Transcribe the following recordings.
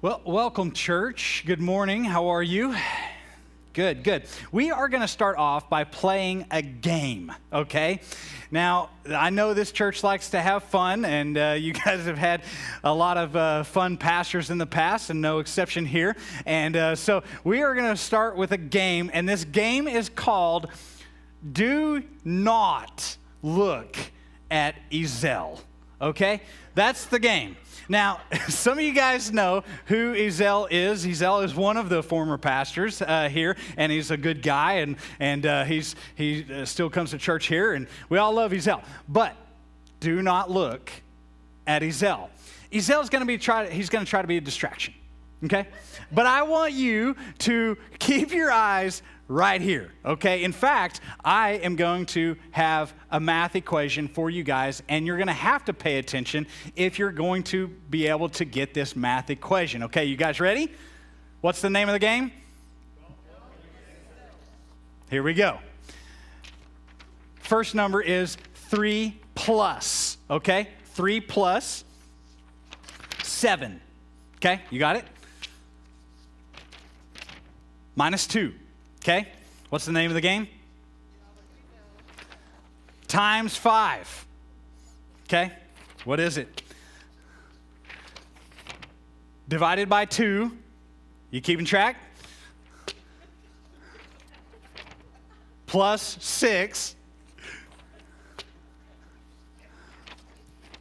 Well, welcome, church. Good morning. How are you? Good, good. We are going to start off by playing a game, okay? Now, I know this church likes to have fun, and you guys have had a lot of fun pastors in the past, and no exception here. And so we are going to start with a game, and this game is called Do Not Look at Ezel, okay? That's the game. Now, some of you guys know who Ezel is. Ezel is one of the former pastors here, and he's a good guy, and he still comes to church here, and we all love Ezel. But do not look at Ezel. Ezel's going to try to be a distraction, okay? But I want you to keep your eyes right here, okay? In fact, I am going to have a math equation for you guys, and you're going to have to pay attention if you're going to be able to get this math equation. Okay, you guys ready? What's the name of the game? Here we go. First number is 3 plus, okay? 3 plus 7, okay? You got it? Minus 2. Okay, what's the name of the game? Times 5. Okay, what is it? Divided by 2. You keeping track? Plus 6.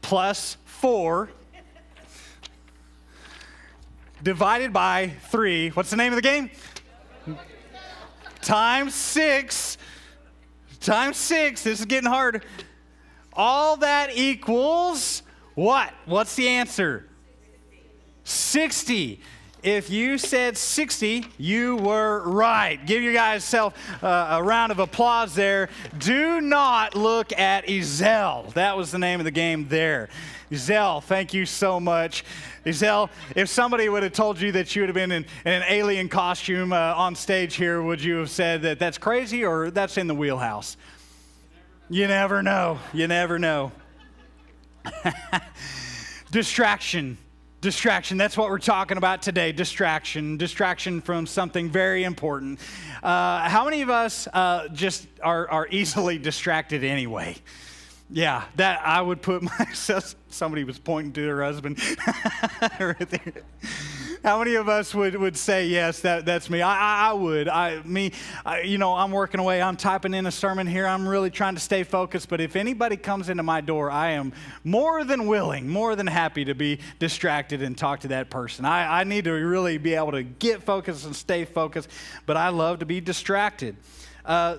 Plus 4. Divided by 3. What's the name of the game? Times 6. Times 6. This is getting hard. All that equals what? What's the answer? 60. If you said 60, you were right. Give you guys self a round of applause there. Do not look at Ezel. That was the name of the game there. Ezel, thank you so much. Ezel, if somebody would have told you that you would have been in an alien costume on stage here, would you have said that that's crazy or that's in the wheelhouse? You never know. You never know. Distraction. Distraction, that's what we're talking about today, distraction from something very important. How many of us just are easily distracted anyway? Yeah, that I would put myself, somebody was pointing to their husband right there. How many of us would say, yes, that's me? I would. I'm working away. I'm typing in a sermon here. I'm really trying to stay focused. But if anybody comes into my door, I am more than willing, more than happy to be distracted and talk to that person. I need to really be able to get focused and stay focused. But I love to be distracted.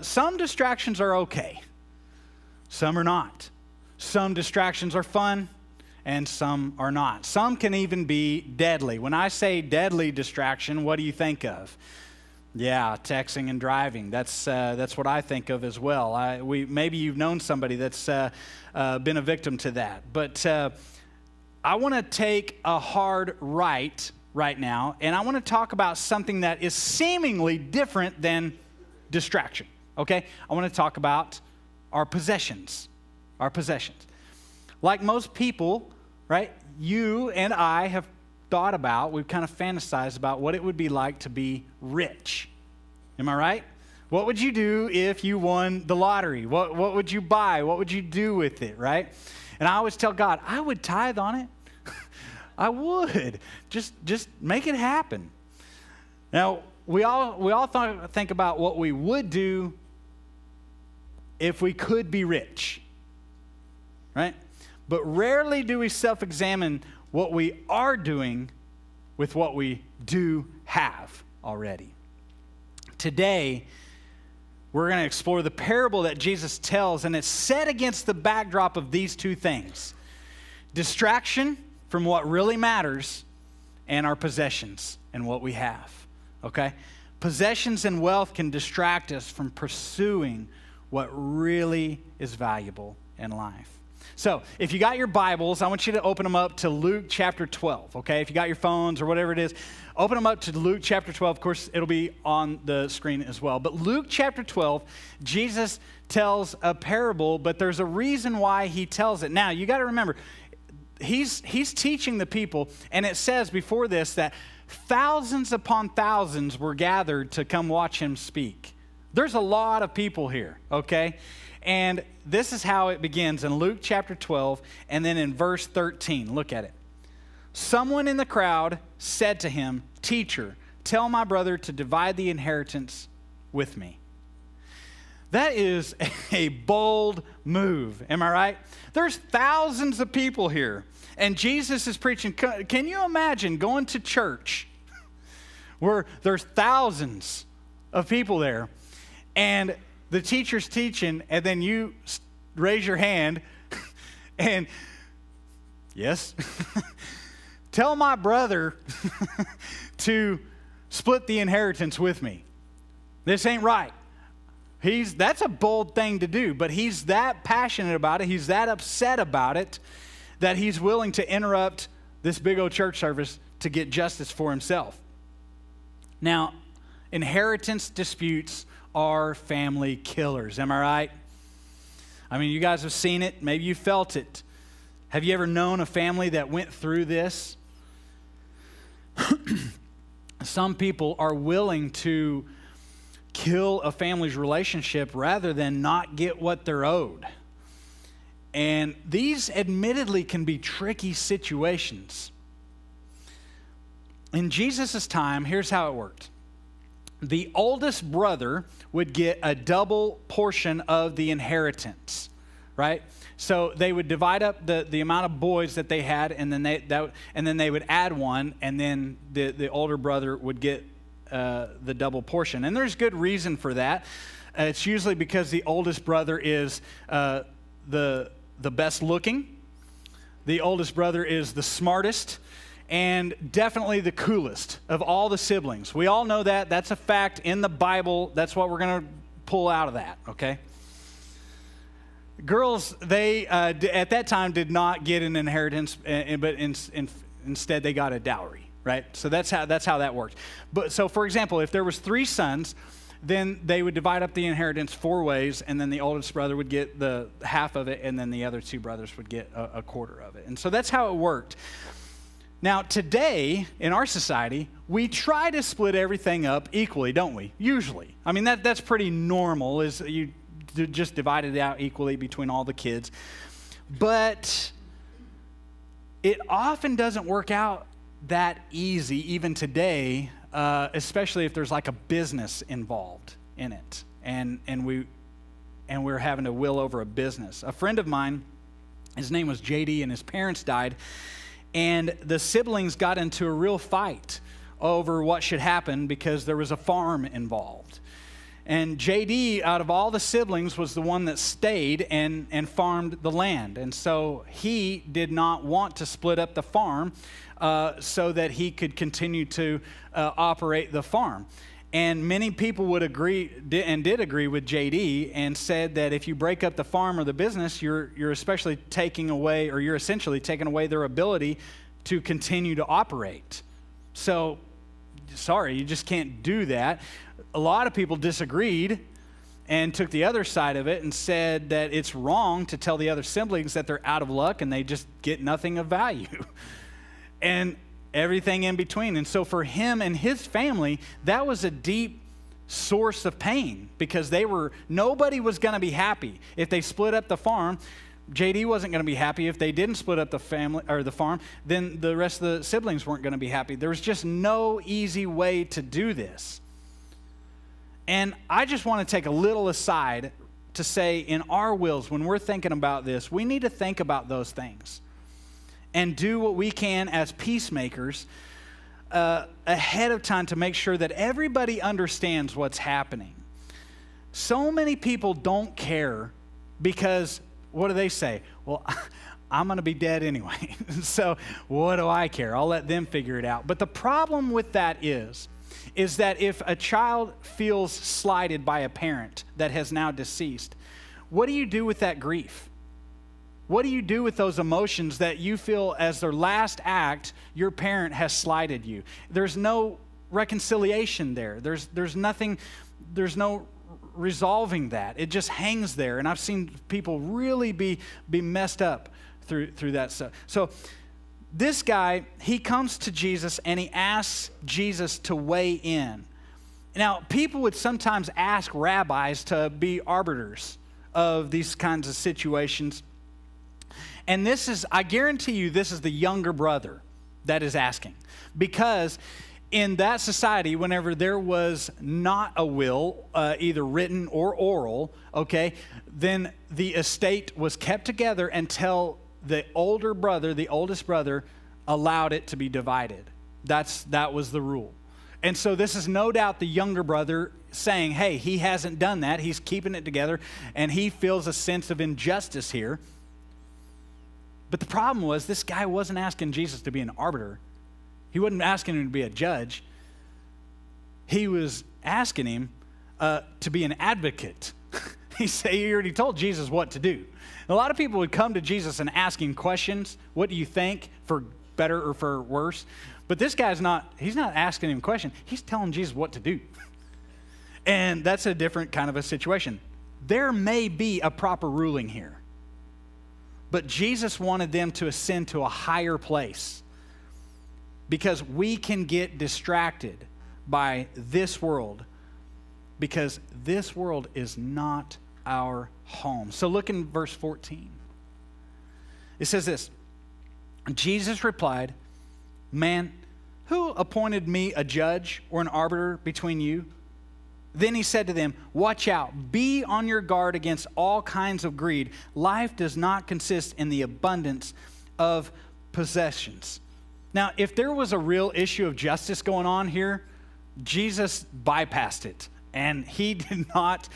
Some distractions are okay. Some are not. Some distractions are fun, and some are not. Some can even be deadly. When I say deadly distraction, what do you think of? Yeah, texting and driving. That's what I think of as well. Maybe you've known somebody that's been a victim to that. But I want to take a hard right now, and I want to talk about something that is seemingly different than distraction. Okay? I want to talk about our possessions. Our possessions. Like most people, right, you and I have thought about, we've kind of fantasized about what it would be like to be rich. Am I right? What would you do if you won the lottery? What would you buy? What would you do with it, right? And I always tell God, I would tithe on it. I would. Just make it happen. Now, we all think about what we would do if we could be rich, right? But rarely do we self-examine what we are doing with what we do have already. Today, we're going to explore the parable that Jesus tells, and it's set against the backdrop of these two things: distraction from what really matters and our possessions and what we have, okay? Possessions and wealth can distract us from pursuing what really is valuable in life. So, if you got your Bibles, I want you to open them up to Luke chapter 12, okay? If you got your phones or whatever it is, open them up to Luke chapter 12. Of course, it'll be on the screen as well. But Luke chapter 12, Jesus tells a parable, but there's a reason why he tells it. Now, you got to remember, he's teaching the people, and it says before this that thousands upon thousands were gathered to come watch him speak. There's a lot of people here, okay? And this is how it begins in Luke chapter 12, and then in verse 13. Look at it. Someone in the crowd said to him, "Teacher, tell my brother to divide the inheritance with me." That is a bold move, am I right? There's thousands of people here, and Jesus is preaching. Can you imagine going to church where there's thousands of people there, and the teacher's teaching, and then you raise your hand, and yes, tell my brother to split the inheritance with me. This ain't right. That's a bold thing to do, but he's that passionate about it, he's that upset about it, that he's willing to interrupt this big old church service to get justice for himself. Now, inheritance disputes are family killers, am I right? I mean, you guys have seen it, maybe you felt it. Have you ever known a family that went through this? Some people are willing to kill a family's relationship rather than not get what they're owed. And these admittedly can be tricky situations. In Jesus' time, here's how it worked. The oldest brother would get a double portion of the inheritance, right? So they would divide up the amount of boys that they had, and then they would add one, and then the older brother would get the double portion. And there's good reason for that. It's usually because the oldest brother is the best looking. The oldest brother is the smartest, and definitely the coolest of all the siblings. We all know that. That's a fact in the Bible. That's what we're going to pull out of that, okay? Girls, they at that time did not get an inheritance, but instead they got a dowry, right? So that's how that worked. But so, for example, if there was 3 sons, then they would divide up the inheritance 4 ways, and then the oldest brother would get the half of it, and then the other 2 brothers would get a quarter of it. And so that's how it worked. Now, today, in our society, we try to split everything up equally, don't we? Usually. I mean, that's pretty normal, is you just divide it out equally between all the kids. But it often doesn't work out that easy, even today, especially if there's like a business involved in it, and we're having to will over a business. A friend of mine, his name was JD, and his parents died, and the siblings got into a real fight over what should happen because there was a farm involved. And JD, out of all the siblings, was the one that stayed and farmed the land. And so he did not want to split up the farm so that he could continue to operate the farm. And many people would agree and did agree with JD and said that if you break up the farm or the business, you're essentially taking away their ability to continue to operate. So, sorry, you just can't do that. A lot of people disagreed and took the other side of it and said that it's wrong to tell the other siblings that they're out of luck and they just get nothing of value. And everything in between. And so for him and his family, that was a deep source of pain because nobody was going to be happy if they split up the farm. JD wasn't going to be happy if they didn't split up the family or the farm. Then the rest of the siblings weren't going to be happy. There was just no easy way to do this. And I just want to take a little aside to say in our wills, when we're thinking about this, we need to think about those things and do what we can as peacemakers ahead of time to make sure that everybody understands what's happening. So many people don't care because, what do they say? Well, I'm going to be dead anyway. So what do I care? I'll let them figure it out. But the problem with that is that if a child feels slighted by a parent that has now deceased, what do you do with that grief? What do you do with those emotions that you feel as their last act, your parent has slighted you? There's no reconciliation there. There's nothing, there's no resolving that. It just hangs there. And I've seen people really be messed up through that stuff. So this guy, he comes to Jesus and he asks Jesus to weigh in. Now, people would sometimes ask rabbis to be arbiters of these kinds of situations. And this is, I guarantee you, this is the younger brother that is asking. Because in that society, whenever there was not a will, either written or oral, okay, then the estate was kept together until the older brother, the oldest brother, allowed it to be divided. That was the rule. And so this is no doubt the younger brother saying, hey, he hasn't done that. He's keeping it together, and he feels a sense of injustice here. But the problem was this guy wasn't asking Jesus to be an arbiter. He wasn't asking him to be a judge. He was asking him to be an advocate. He already told Jesus what to do. A lot of people would come to Jesus and ask him questions. What do you think, for better or for worse? But this guy's he's not asking him a question. He's telling Jesus what to do. And that's a different kind of a situation. There may be a proper ruling here. But Jesus wanted them to ascend to a higher place. Because we can get distracted by this world. Because this world is not our home. So look in verse 14. It says this. Jesus replied, man, who appointed me a judge or an arbiter between you? Then he said to them, watch out, be on your guard against all kinds of greed. Life does not consist in the abundance of possessions. Now, if there was a real issue of justice going on here, Jesus bypassed it, and he did not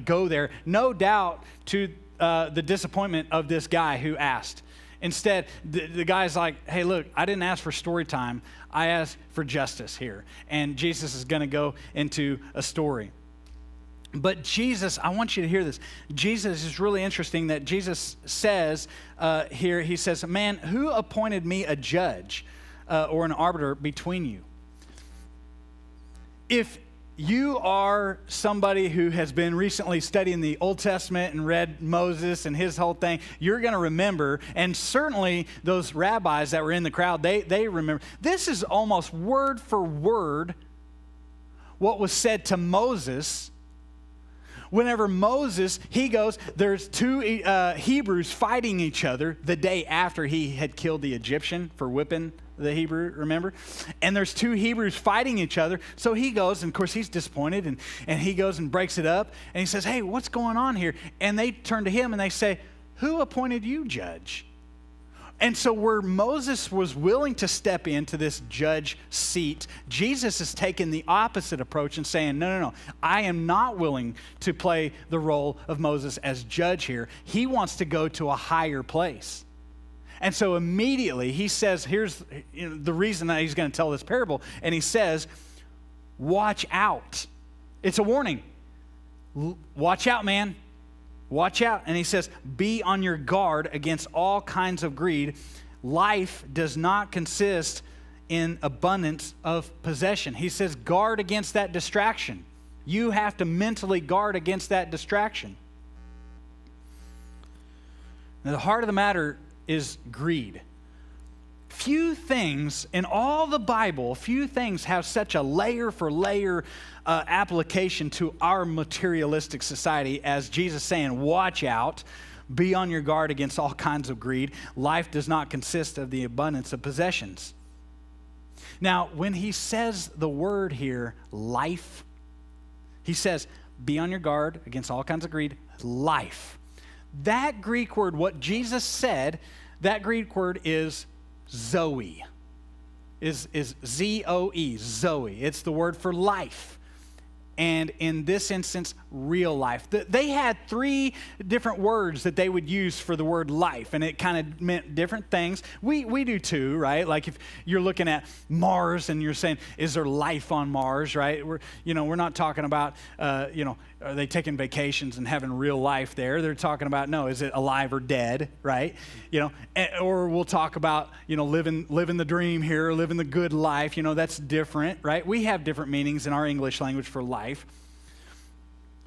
go there, no doubt to the disappointment of this guy who asked. Instead, the guy's like, hey, look, I didn't ask for story time. I asked for justice here. And Jesus is going to go into a story. But Jesus, I want you to hear this. Jesus is really interesting that Jesus says here, he says, man, who appointed me a judge or an arbiter between you? If you are somebody who has been recently studying the Old Testament and read Moses and his whole thing, you're going to remember, and certainly those rabbis that were in the crowd, they remember. This is almost word for word what was said to Moses. Whenever Moses, he goes, there's two Hebrews fighting each other the day after he had killed the Egyptian for whipping the Hebrew, remember? And there's two Hebrews fighting each other. So he goes, and of course he's disappointed, and he goes and breaks it up, and he says, hey, what's going on here? And they turn to him and they say, who appointed you judge? And so where Moses was willing to step into this judge seat, Jesus has taken the opposite approach and saying, no, I am not willing to play the role of Moses as judge here. He wants to go to a higher place. And so immediately he says, here's the reason that he's going to tell this parable. And he says, watch out. It's a warning. Watch out, man. Watch out. And he says, be on your guard against all kinds of greed. Life does not consist in abundance of possession. He says, guard against that distraction. You have to mentally guard against that distraction. Now, the heart of the matter is greed. Few things in all the Bible, few things have such a layer for layer application to our materialistic society as Jesus saying, watch out, be on your guard against all kinds of greed. Life does not consist of the abundance of possessions. Now, when he says the word here, life, he says, be on your guard against all kinds of greed, life. That Greek word, what Jesus said, that Greek word is Zoe, is Z-O-E, Zoe. It's the word for life. And in this instance, real life. They had three different words that they would use for the word life, and it kind of meant different things. We do too, right? Like if you're looking at Mars and you're saying, is there life on Mars, right? We're not talking about, are they taking vacations and having real life there? They're talking about, no, is it alive or dead, right? Or we'll talk about, living the dream here, living the good life. That's different, right? We have different meanings in our English language for life.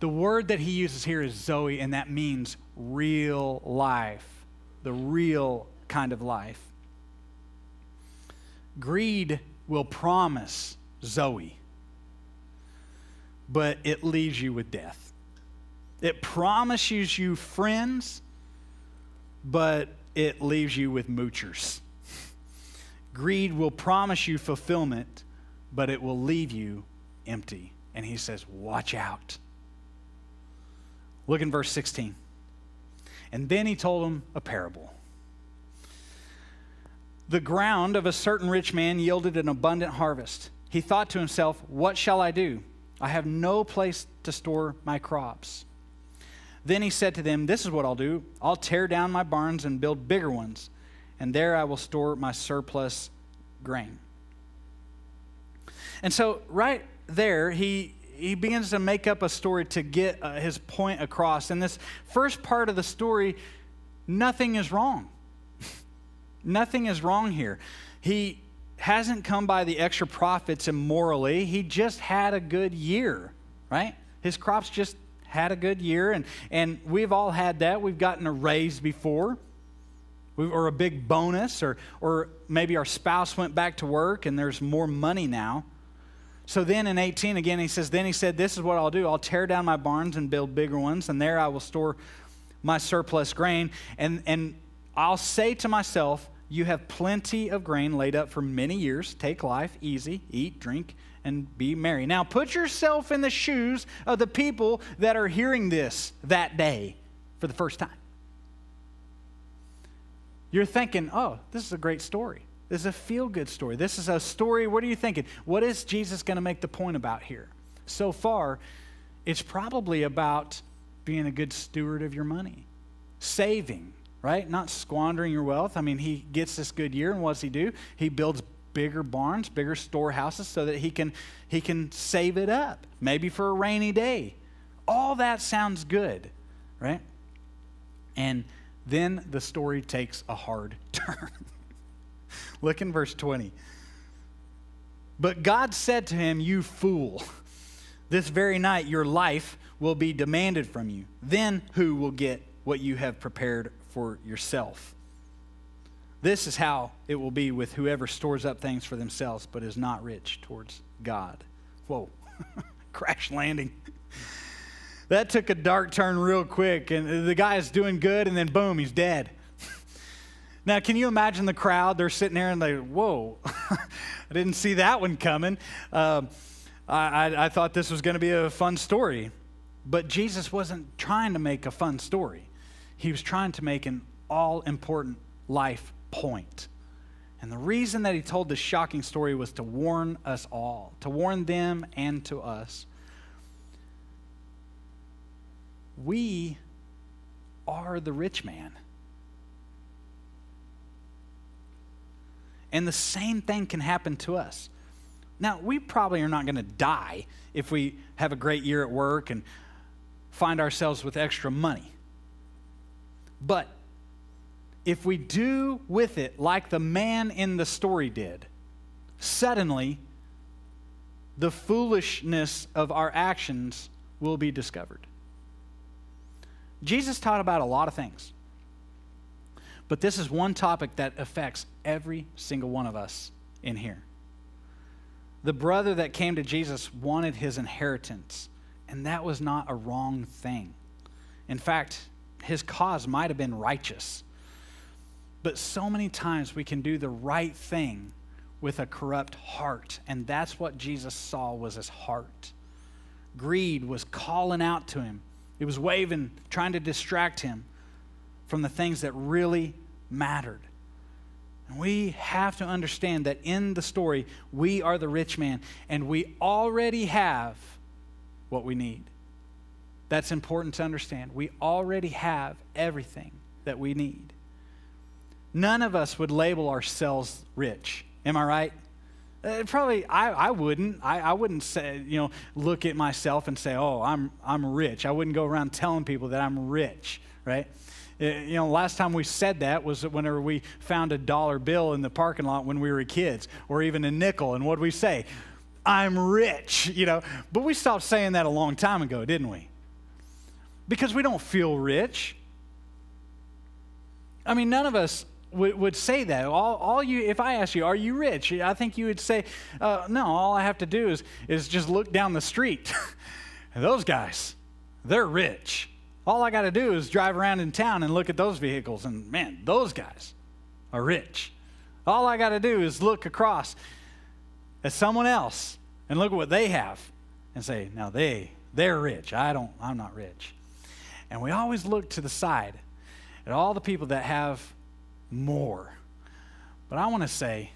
The word that he uses here is Zoe, and that means real life, the real kind of life. Greed will promise Zoe, but it leaves you with death. It promises you friends, but it leaves you with moochers. Greed will promise you fulfillment, but it will leave you empty. And he says, watch out. Look in verse 16. And then he told him a parable. The ground of a certain rich man yielded an abundant harvest. He thought to himself, what shall I do? I have no place to store my crops. Then he said to them, this is what I'll do. I'll tear down my barns and build bigger ones, and there I will store my surplus grain. And so right there, he begins to make up a story to get his point across. In this first part of the story, nothing is wrong. Nothing is wrong here. He hasn't come by the extra profits immorally. He just had a good year, right? His crops just had a good year, and we've all had that. We've gotten a raise before, or a big bonus, or maybe our spouse went back to work and there's more money now. So then in 18 again, he says, then he said, this is what I'll do. I'll tear down my barns and build bigger ones, and there I will store my surplus grain. And I'll say to myself, you have plenty of grain laid up for many years. Take life easy, eat, drink, and be merry. Now put yourself in the shoes of the people that are hearing this that day for the first time. You're thinking, oh, this is a great story. This is a feel-good story. This is a story, what are you thinking? What is Jesus going to make the point about here? So far, it's probably about being a good steward of your money. Saving, right? Not squandering your wealth. I mean, he gets this good year, and what does he do? He builds bigger barns, bigger storehouses so that he can save it up, maybe for a rainy day. All that sounds good, right? And then the story takes a hard turn. Look in verse 20. But God said to him, you fool, this very night your life will be demanded from you. Then who will get what you have prepared for yourself? This is how it will be with whoever stores up things for themselves, but is not rich towards God. Whoa, crash landing. That took a dark turn real quick, and the guy is doing good, and then boom, he's dead. Now, can you imagine the crowd? They're sitting there and they, whoa, I didn't see that one coming. I thought this was going to be a fun story. But Jesus wasn't trying to make a fun story. He was trying to make an all-important life point. And the reason that he told this shocking story was to warn us all, to warn them and to us. We are the rich man. And the same thing can happen to us. Now, we probably are not going to die if we have a great year at work and find ourselves with extra money. But if we do with it like the man in the story did, suddenly the foolishness of our actions will be discovered. Jesus taught about a lot of things. But this is one topic that affects every single one of us in here. The brother that came to Jesus wanted his inheritance, and that was not a wrong thing. In fact, his cause might have been righteous. But so many times we can do the right thing with a corrupt heart, and that's what Jesus saw was his heart. Greed was calling out to him. It was waving, trying to distract him from the things that really mattered. And we have to understand that in the story, we are the rich man, and we already have what we need. That's important to understand. We already have everything that we need. None of us would label ourselves rich. Am I right? Probably, I wouldn't. I wouldn't say, look at myself and say, oh, I'm rich. I wouldn't go around telling people that I'm rich, right? Last time we said that was whenever we found a dollar bill in the parking lot when we were kids, or even a nickel, and what'd we say? I'm rich, But we stopped saying that a long time ago, didn't we? Because we don't feel rich. I mean, none of us would say that. All you, if I ask you, are you rich? I think you would say, no, all I have to do is just look down the street. And those guys, they're rich. All I got to do is drive around in town and look at those vehicles, and man, those guys are rich. All I got to do is look across at someone else and look at what they have and say, now they're rich. I'm not rich. And we always look to the side at all the people that have more. But I want to say,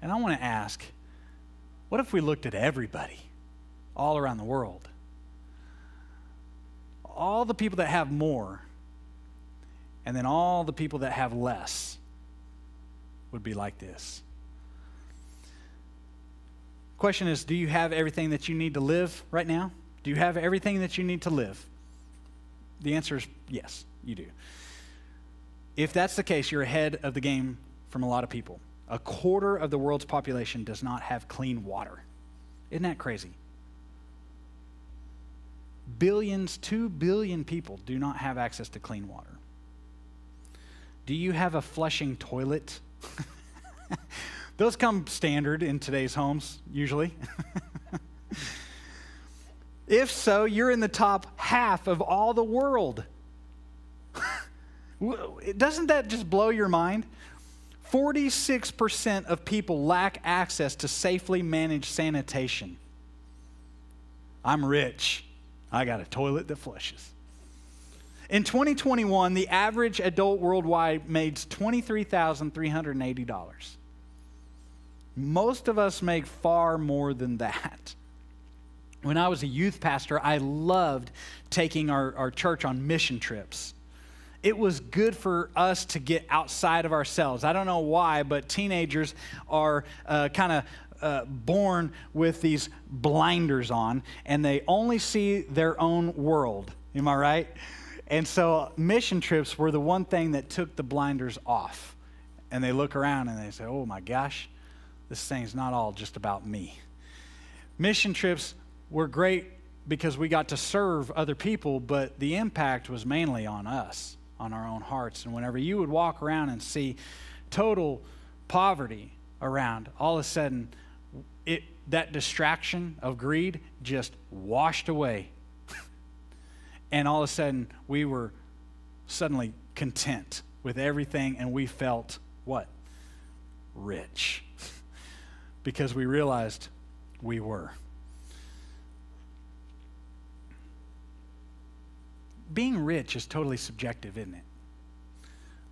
and I want to ask, what if we looked at everybody all around the world? All the people that have more, and then all the people that have less would be like this. Question is, do you have everything that you need to live right now? Do you have everything that you need to live? The answer is yes, you do. If that's the case, you're ahead of the game from a lot of people. 1/4 of the world's population does not have clean water. Isn't that crazy? Billions, 2 billion people do not have access to clean water. Do you have a flushing toilet? Those come standard in today's homes, usually. If so, you're in the top half of all the world. Doesn't that just blow your mind? 46% of people lack access to safely managed sanitation. I'm rich. I got a toilet that flushes. In 2021, the average adult worldwide made $23,380. Most of us make far more than that. When I was a youth pastor, I loved taking our church on mission trips. It was good for us to get outside of ourselves. I don't know why, but teenagers are kind of born with these blinders on, and they only see their own world. Am I right? And so mission trips were the one thing that took the blinders off. And they look around and they say, oh my gosh, this thing's not all just about me. Mission trips were great because we got to serve other people, but the impact was mainly on us, on our own hearts. And whenever you would walk around and see total poverty around, all of a sudden, that distraction of greed just washed away. And all of a sudden, we were suddenly content with everything, and we felt what? Rich. Because we realized we were. Being rich is totally subjective, isn't it?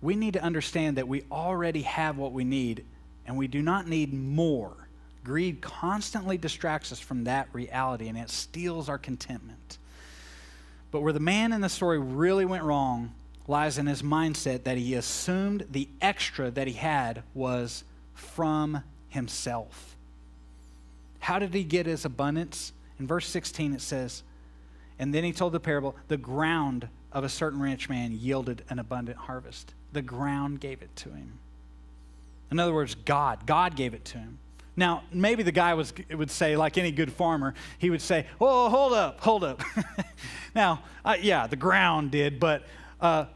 We need to understand that we already have what we need, and we do not need more. Greed constantly distracts us from that reality, and it steals our contentment. But where the man in the story really went wrong lies in his mindset that he assumed the extra that he had was from himself. How did he get his abundance? In verse 16 it says, and then he told the parable, the ground of a certain rich man yielded an abundant harvest. The ground gave it to him. In other words, God gave it to him. Now, maybe the guy would say, like any good farmer, he would say, oh, hold up. Now, yeah, the ground did, but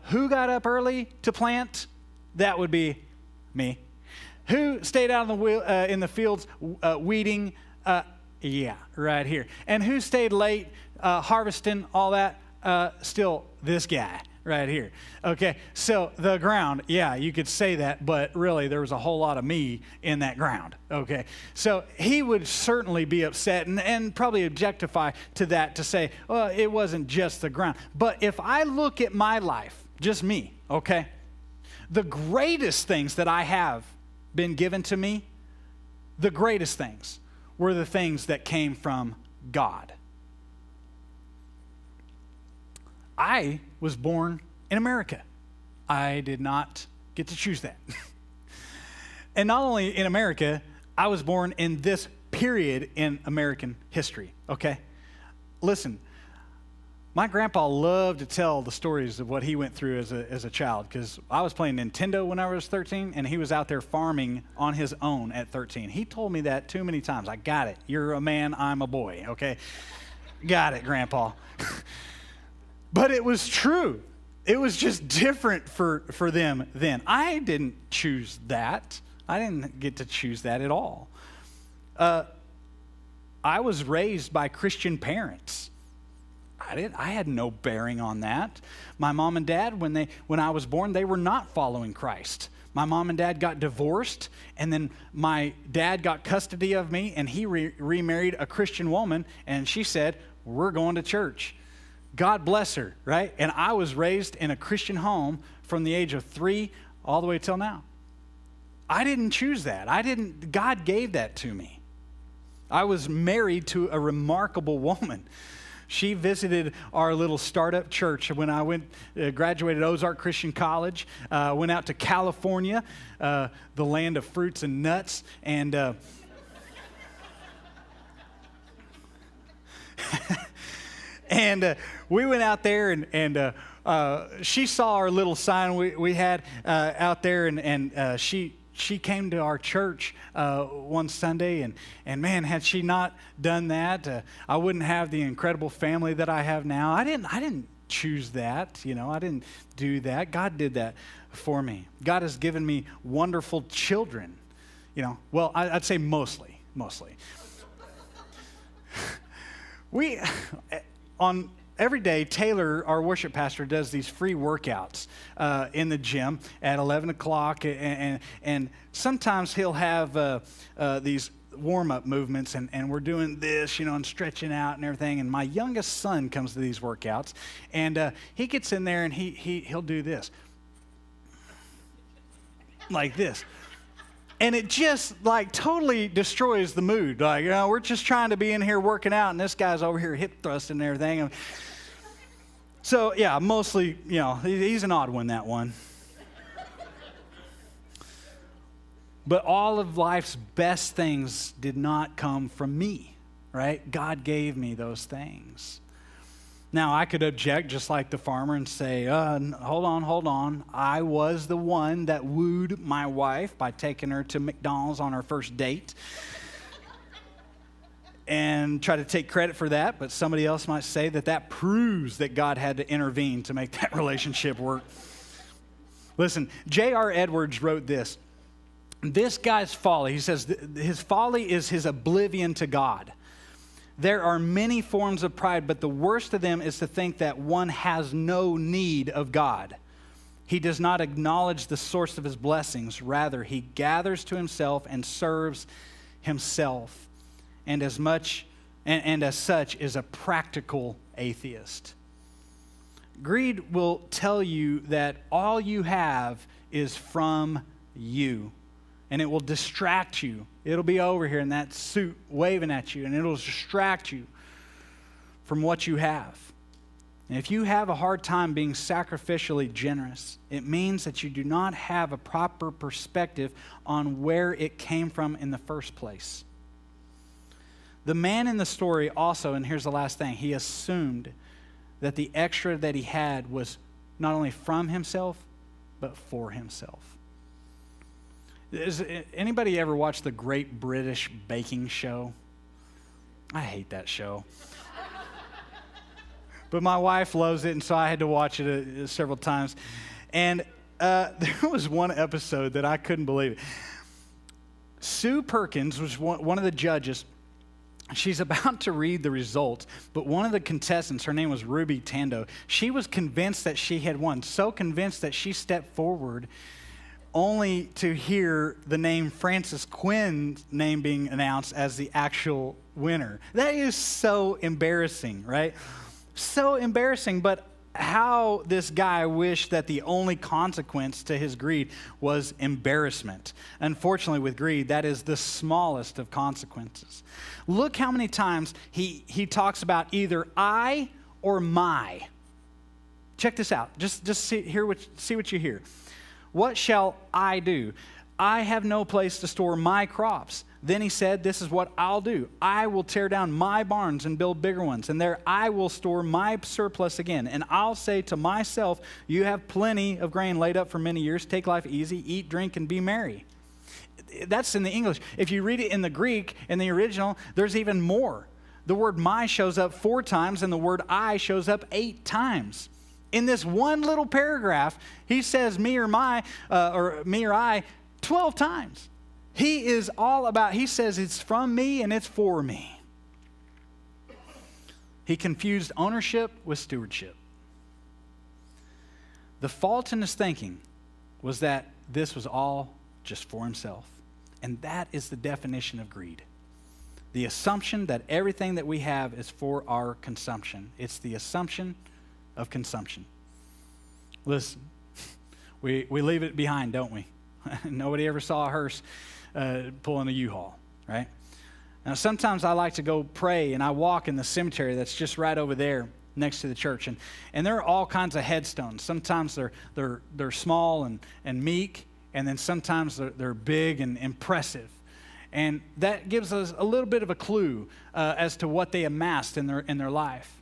who got up early to plant? That would be me. Who stayed out in the fields weeding? Yeah, right here. And who stayed late harvesting all that? Still this guy right here. Okay, so the ground, yeah, you could say that, but really there was a whole lot of me in that ground. Okay, so he would certainly be upset and probably objectify to that to say, well, it wasn't just the ground. But if I look at my life, just me, okay, the greatest things that I have been given to me, the greatest things were the things that came from God. I was born in America. I did not get to choose that. And not only in America, I was born in this period in American history, okay? Listen, my grandpa loved to tell the stories of what he went through as a child, because I was playing Nintendo when I was 13, and he was out there farming on his own at 13. He told me that too many times. I got it. You're a man, I'm a boy, okay? Got it, Grandpa. But it was true. it was just different for them then. I didn't choose that. I didn't get to choose that at all. I was raised by Christian parents. I had no bearing on that. My mom and dad, when I was born, they were not following Christ. My mom and dad got divorced, and then my dad got custody of me, and he remarried a Christian woman, and she said, we're going to church. God bless her, right? And I was raised in a Christian home from the age of 3 all the way till now. I didn't choose that. God gave that to me. I was married to a remarkable woman. She visited our little startup church when I graduated Ozark Christian College, went out to California, the land of fruits and nuts, and we went out there, and she saw our little sign we had out there, and she came to our church one Sunday, and man, had she not done that, I wouldn't have the incredible family that I have now. I didn't choose that, I didn't do that. God did that for me. God has given me wonderful children, Well, I'd say mostly. Every day, Taylor, our worship pastor, does these free workouts in the gym at 11 o'clock. And sometimes he'll have these warm-up movements, and we're doing this, and stretching out and everything. And my youngest son comes to these workouts, and he gets in there, and he'll do this. Like this. And it just totally destroys the mood. We're just trying to be in here working out, and this guy's over here hip thrusting and everything. So yeah, mostly, he's an odd one, that one. But all of life's best things did not come from me, right? God gave me those things. Now, I could object just like the farmer and say, hold on. I was the one that wooed my wife by taking her to McDonald's on our first date and try to take credit for that, but somebody else might say that proves that God had to intervene to make that relationship work. Listen, J.R. Edwards wrote this. This guy's folly, he says, his folly is his oblivion to God. There are many forms of pride, but the worst of them is to think that one has no need of God. He does not acknowledge the source of his blessings. Rather, he gathers to himself and serves himself, and as such is a practical atheist. Greed will tell you that all you have is from you. And it will distract you. It'll be over here in that suit waving at you, and it'll distract you from what you have. And if you have a hard time being sacrificially generous, it means that you do not have a proper perspective on where it came from in the first place. The man in the story also, and here's the last thing, he assumed that the extra that he had was not only from himself, but for himself. Does anybody ever watch the Great British Baking Show? I hate that show. But my wife loves it, and so I had to watch it several times. And there was one episode that I couldn't believe it. Sue Perkins was one of the judges. She's about to read the results, but one of the contestants, her name was Ruby Tando, she was convinced that she had won, so convinced that she stepped forward only to hear the name Frances Quinn's name being announced as the actual winner. That is so embarrassing, right? So embarrassing, but how this guy wished that the only consequence to his greed was embarrassment. Unfortunately, with greed, that is the smallest of consequences. Look how many times he talks about either I or my. Check this out. Just see what you hear. What shall I do? I have no place to store my crops. Then he said, this is what I'll do. I will tear down my barns and build bigger ones, and there I will store my surplus again. And I'll say to myself, you have plenty of grain laid up for many years. Take life easy, eat, drink, and be merry. That's in the English. If you read it in the Greek, in the original, there's even more. The word my shows up 4 times, and the word I shows up 8 times. In this one little paragraph, he says me or I 12 times. He is all about, he says it's from me and it's for me. He confused ownership with stewardship. The fault in his thinking was that this was all just for himself. And that is the definition of greed. The assumption that everything that we have is for our consumption. It's the assumption of consumption. Listen, we leave it behind, don't we? Nobody ever saw a hearse pulling a U-Haul, right? Now, sometimes I like to go pray, and I walk in the cemetery that's just right over there next to the church, and there are all kinds of headstones. Sometimes they're small and meek, and then sometimes they're big and impressive. And that gives us a little bit of a clue as to what they amassed in their life.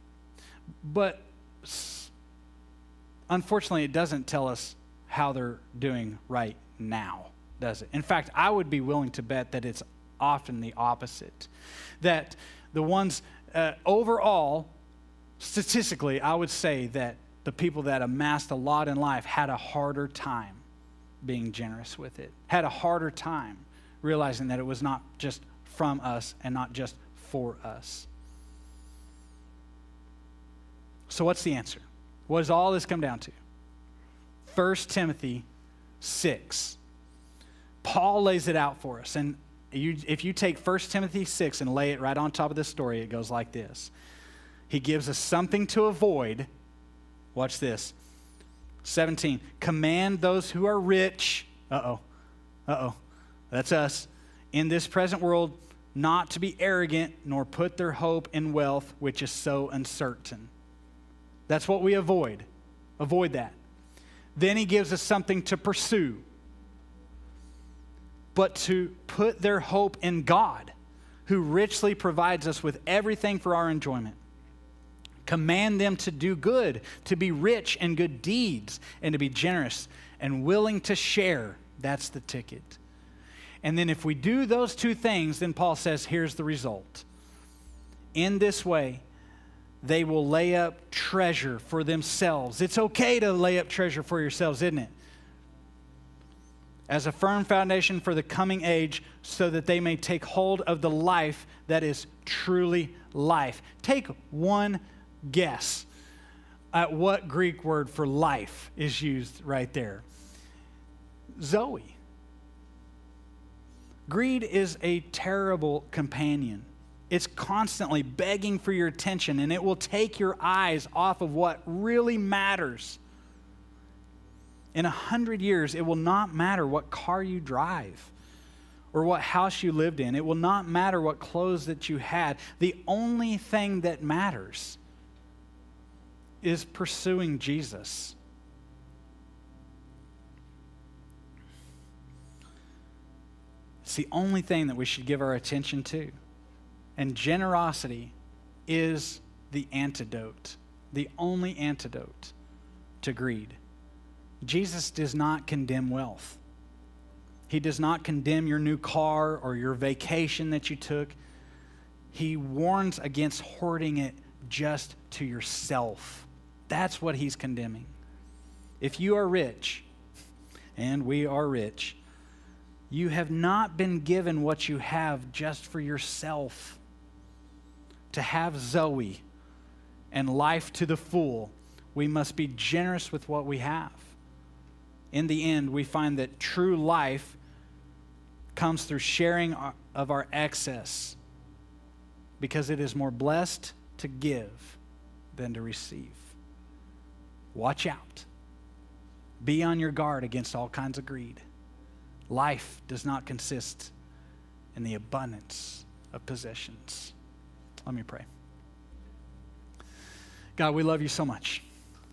But unfortunately, it doesn't tell us how they're doing right now, does it? In fact, I would be willing to bet that it's often the opposite. That the ones overall, statistically, I would say that the people that amassed a lot in life had a harder time being generous with it, had a harder time realizing that it was not just from us and not just for us. So what's the answer? What does all this come down to? 1 Timothy 6. Paul lays it out for us. And if you take 1 Timothy 6 and lay it right on top of this story, it goes like this. He gives us something to avoid. Watch this. 17. Command those who are rich. That's us. In this present world, not to be arrogant, nor put their hope in wealth, which is so uncertain. That's what we avoid. Avoid that. Then he gives us something to pursue. But to put their hope in God, who richly provides us with everything for our enjoyment. Command them to do good, to be rich in good deeds, and to be generous and willing to share. That's the ticket. And then if we do those two things, then Paul says, here's the result. In this way, they will lay up treasure for themselves. It's okay to lay up treasure for yourselves, isn't it? As a firm foundation for the coming age, so that they may take hold of the life that is truly life. Take one guess at what Greek word for life is used right there. Zoe. Greed is a terrible companion. It's constantly begging for your attention, and it will take your eyes off of what really matters. In 100 years, it will not matter what car you drive or what house you lived in. It will not matter what clothes that you had. The only thing that matters is pursuing Jesus. It's the only thing that we should give our attention to. And generosity is the antidote, the only antidote to greed. Jesus does not condemn wealth. He does not condemn your new car or your vacation that you took. He warns against hoarding it just to yourself. That's what he's condemning. If you are rich, and we are rich, you have not been given what you have just for yourself. To have Zoe and life to the full, we must be generous with what we have. In the end, we find that true life comes through sharing of our excess, because it is more blessed to give than to receive. Watch out. Be on your guard against all kinds of greed. Life does not consist in the abundance of possessions. Let me pray. God, we love you so much,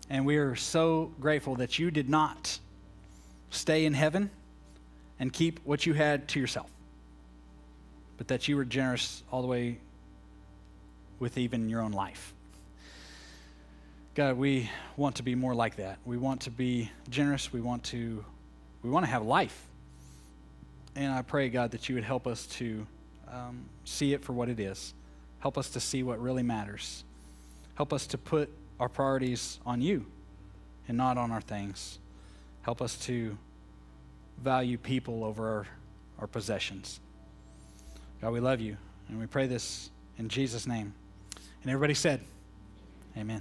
and we are so grateful that you did not stay in heaven and keep what you had to yourself, but that you were generous all the way with even your own life. God, we want to be more like that. We want to be generous. We want to have life. And I pray, God, that you would help us to see it for what it is. Help us to see what really matters. Help us to put our priorities on you and not on our things. Help us to value people over our possessions. God, we love you, and we pray this in Jesus' name. And everybody said, amen.